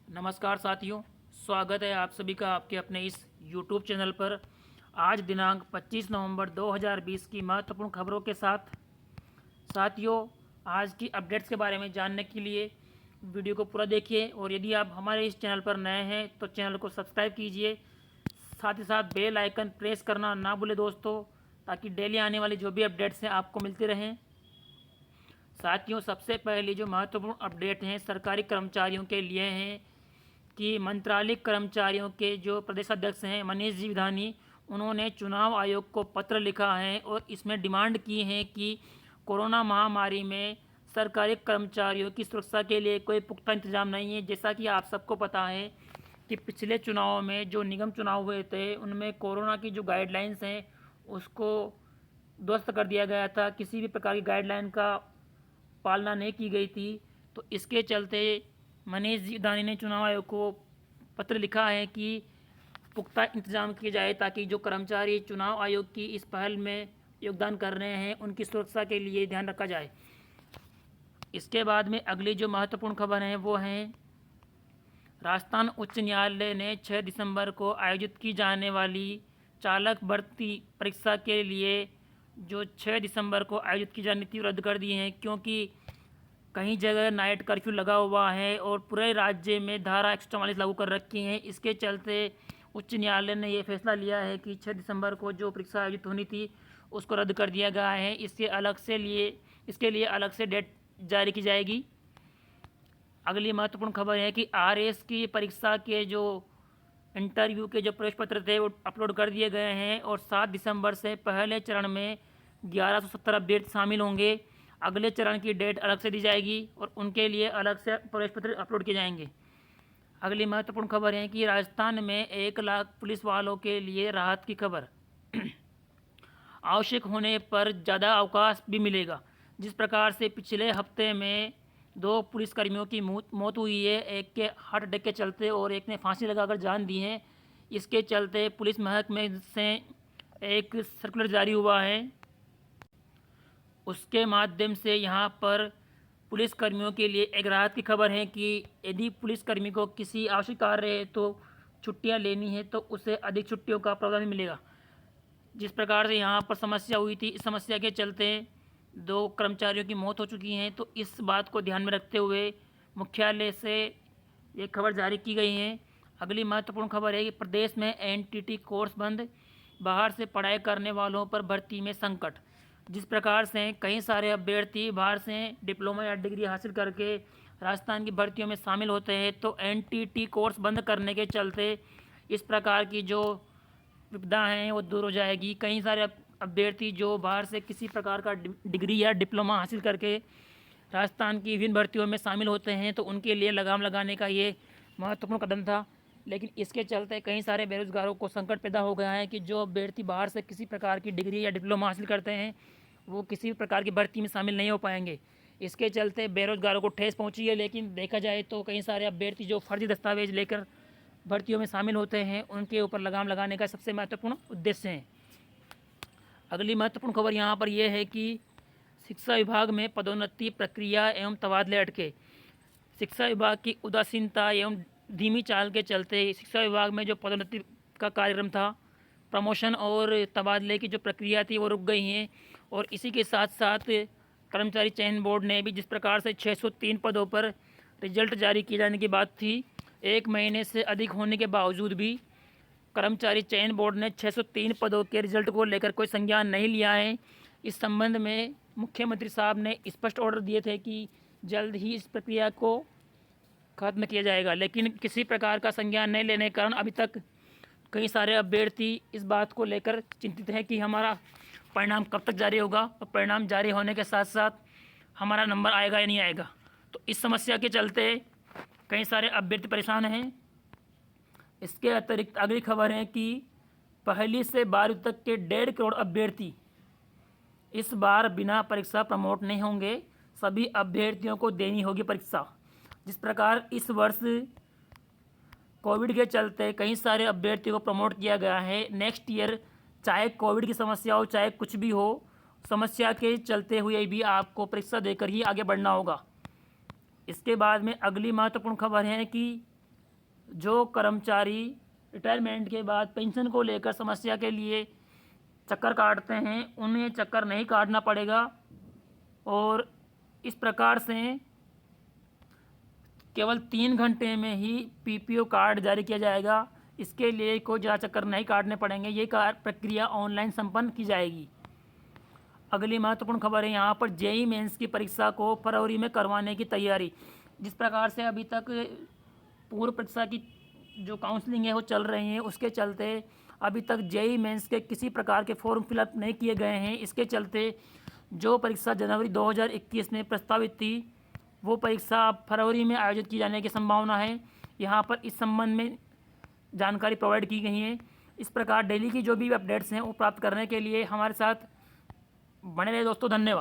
नमस्कार साथियों, स्वागत है आप सभी का आपके अपने इस YouTube चैनल पर। आज दिनांक 25 नवंबर 2020 की महत्वपूर्ण खबरों के साथ साथियों, आज की अपडेट्स के बारे में जानने के लिए वीडियो को पूरा देखिए और यदि आप हमारे इस चैनल पर नए हैं तो चैनल को सब्सक्राइब कीजिए। साथ ही साथ बेल आइकन प्रेस करना ना भूलें दोस्तों, ताकि डेली आने वाली जो भी अपडेट्स हैं आपको मिलती रहें। साथियों, सबसे पहले जो महत्वपूर्ण अपडेट हैं सरकारी कर्मचारियों के लिए हैं कि मंत्रालयिक कर्मचारियों के जो प्रदेश अध्यक्ष हैं मनीष जी विधानी, उन्होंने चुनाव आयोग को पत्र लिखा है और इसमें डिमांड की है कि कोरोना महामारी में सरकारी कर्मचारियों की सुरक्षा के लिए कोई पुख्ता इंतजाम नहीं है। जैसा कि आप सबको पता है कि पिछले चुनाव में जो निगम चुनाव हुए थे उनमें कोरोना की जो गाइडलाइंस हैं उसको ध्वस्त कर दिया गया था, किसी भी प्रकार की गाइडलाइन का पालना नहीं की गई थी। तो इसके चलते मनीष जी दानी ने चुनाव आयोग को पत्र लिखा है कि पुख्ता इंतजाम किए जाए ताकि जो कर्मचारी चुनाव आयोग की इस पहल में योगदान कर रहे हैं उनकी सुरक्षा के लिए ध्यान रखा जाए। इसके बाद में अगली जो महत्वपूर्ण खबर है वो है राजस्थान उच्च न्यायालय ने 6 दिसंबर को आयोजित की जाने वाली चालक भर्ती परीक्षा के लिए जो 6 दिसंबर को आयोजित की जानी थी रद्द कर दी है, क्योंकि कई जगह नाइट कर्फ्यू लगा हुआ है और पूरे राज्य में धारा 144 लागू कर रखी है। इसके चलते उच्च न्यायालय ने यह फैसला लिया है कि 6 दिसंबर को जो परीक्षा आयोजित होनी थी उसको रद्द कर दिया गया है। इसके लिए अलग से डेट जारी की जाएगी। अगली महत्वपूर्ण खबर है कि आरएएस की परीक्षा के जो इंटरव्यू के जो प्रवेश पत्र थे वो अपलोड कर दिए गए हैं और 7 दिसंबर से पहले चरण में 1170 अभ्यर्थी शामिल होंगे। अगले चरण की डेट अलग से दी जाएगी और उनके लिए अलग से प्रवेश पत्र अपलोड किए जाएंगे। अगली महत्वपूर्ण खबर है कि राजस्थान में 1 लाख पुलिस वालों के लिए राहत की खबर। आवश्यक होने पर ज़्यादा अवकाश भी मिलेगा। जिस प्रकार से पिछले हफ्ते में 2 पुलिसकर्मियों की मौत हुई है, एक के हार्ट अटैक के चलते और एक ने फांसी लगाकर जान दी है। इसके चलते पुलिस महकमे से एक सर्कुलर जारी हुआ है। उसके माध्यम से यहाँ पर पुलिसकर्मियों के लिए एक राहत की खबर है कि यदि पुलिसकर्मी को किसी आवश्यक कार्य है तो छुट्टियाँ लेनी है तो उसे अधिक छुट्टियों का प्रावधान मिलेगा। जिस प्रकार से यहाँ पर समस्या हुई थी, इस समस्या के चलते 2 कर्मचारियों की मौत हो चुकी है। तो इस बात को ध्यान में रखते हुए मुख्यालय से ये खबर जारी की गई है। अगली महत्वपूर्ण खबर है कि प्रदेश में एनटीटी कोर्स बंद, बाहर से पढ़ाई करने वालों पर भर्ती में संकट। जिस प्रकार से कई सारे अभ्यर्थी बाहर से डिप्लोमा या डिग्री हासिल करके राजस्थान की भर्तियों में शामिल होते हैं, तो एनटीटी कोर्स बंद करने के चलते इस प्रकार की जो विपदा हैं वो दूर हो जाएगी। कई सारे अभ्यर्थी जो बाहर से किसी प्रकार का डिग्री या डिप्लोमा हासिल करके राजस्थान की विभिन्न भर्तियों में शामिल होते हैं, तो उनके लिए लगाम लगाने का ये महत्वपूर्ण कदम था। लेकिन इसके चलते कई सारे बेरोजगारों को संकट पैदा हो गया है कि जो अभ्यर्थी बाहर से किसी प्रकार की डिग्री या डिप्लोमा हासिल करते हैं वो किसी प्रकार की भर्ती में शामिल नहीं हो पाएंगे। इसके चलते बेरोजगारों को ठेस पहुंची है। लेकिन देखा जाए तो कई सारे अभ्यर्थी जो फर्जी दस्तावेज लेकर भर्तियों में शामिल होते हैं उनके ऊपर लगाम लगाने का सबसे महत्वपूर्ण उद्देश्य है। अगली महत्वपूर्ण खबर यहाँ पर यह है कि शिक्षा विभाग में पदोन्नति प्रक्रिया एवं तबादले अटके। शिक्षा विभाग की उदासीनता एवं धीमी चाल के चलते शिक्षा विभाग में जो पदोन्नति का कार्यक्रम था, प्रमोशन और तबादले की जो प्रक्रिया थी वो रुक गई हैं। और इसी के साथ साथ कर्मचारी चयन बोर्ड ने भी जिस प्रकार से 603 पदों पर रिजल्ट जारी किए जाने की बात थी, 1 महीने से अधिक होने के बावजूद भी कर्मचारी चयन बोर्ड ने 603 पदों के रिजल्ट को लेकर कोई संज्ञान नहीं लिया है। इस संबंध में मुख्यमंत्री साहब ने स्पष्ट ऑर्डर दिए थे कि जल्द ही इस प्रक्रिया को खत्म किया जाएगा, लेकिन किसी प्रकार का संज्ञान नहीं लेने के कारण अभी तक कई सारे अभ्यर्थी इस बात को लेकर चिंतित हैं कि हमारा परिणाम कब तक जारी होगा और परिणाम जारी होने के साथ साथ हमारा नंबर आएगा या नहीं आएगा। तो इस समस्या के चलते कई सारे अभ्यर्थी परेशान हैं। इसके अतिरिक्त अगली खबर है कि पहली से 12वीं तक के 1.5 करोड़ अभ्यर्थी इस बार बिना परीक्षा प्रमोट नहीं होंगे। सभी अभ्यर्थियों को देनी होगी परीक्षा। जिस प्रकार इस वर्ष कोविड के चलते कई सारे अभ्यर्थियों को प्रमोट किया गया है, नेक्स्ट ईयर चाहे कोविड की समस्या हो चाहे कुछ भी हो, समस्या के चलते हुए भी आपको परीक्षा देकर ही आगे बढ़ना होगा। इसके बाद में अगली महत्वपूर्ण खबर है कि जो कर्मचारी रिटायरमेंट के बाद पेंशन को लेकर समस्या के लिए चक्कर काटते हैं उन्हें चक्कर नहीं काटना पड़ेगा और इस प्रकार से केवल 3 घंटे में ही पीपीओ कार्ड जारी किया जाएगा। इसके लिए कोई ज़्यादा चक्कर नहीं काटने पड़ेंगे। ये प्रक्रिया ऑनलाइन संपन्न की जाएगी। अगली महत्वपूर्ण खबर है यहाँ पर जेईई मेंस की परीक्षा को फरवरी में करवाने की तैयारी। जिस प्रकार से अभी तक पूर्व परीक्षा की जो काउंसलिंग है वो चल रही है, उसके चलते अभी तक जेईई मेंस के किसी प्रकार के फॉर्म फिलअप नहीं किए गए हैं। इसके चलते जो परीक्षा जनवरी 2021 में प्रस्तावित थी वो परीक्षा फरवरी में आयोजित की जाने की संभावना है। यहाँ पर इस संबंध में जानकारी प्रोवाइड की गई है। इस प्रकार डेली की जो भी अपडेट्स हैं वो प्राप्त करने के लिए हमारे साथ बने रहे दोस्तों। धन्यवाद।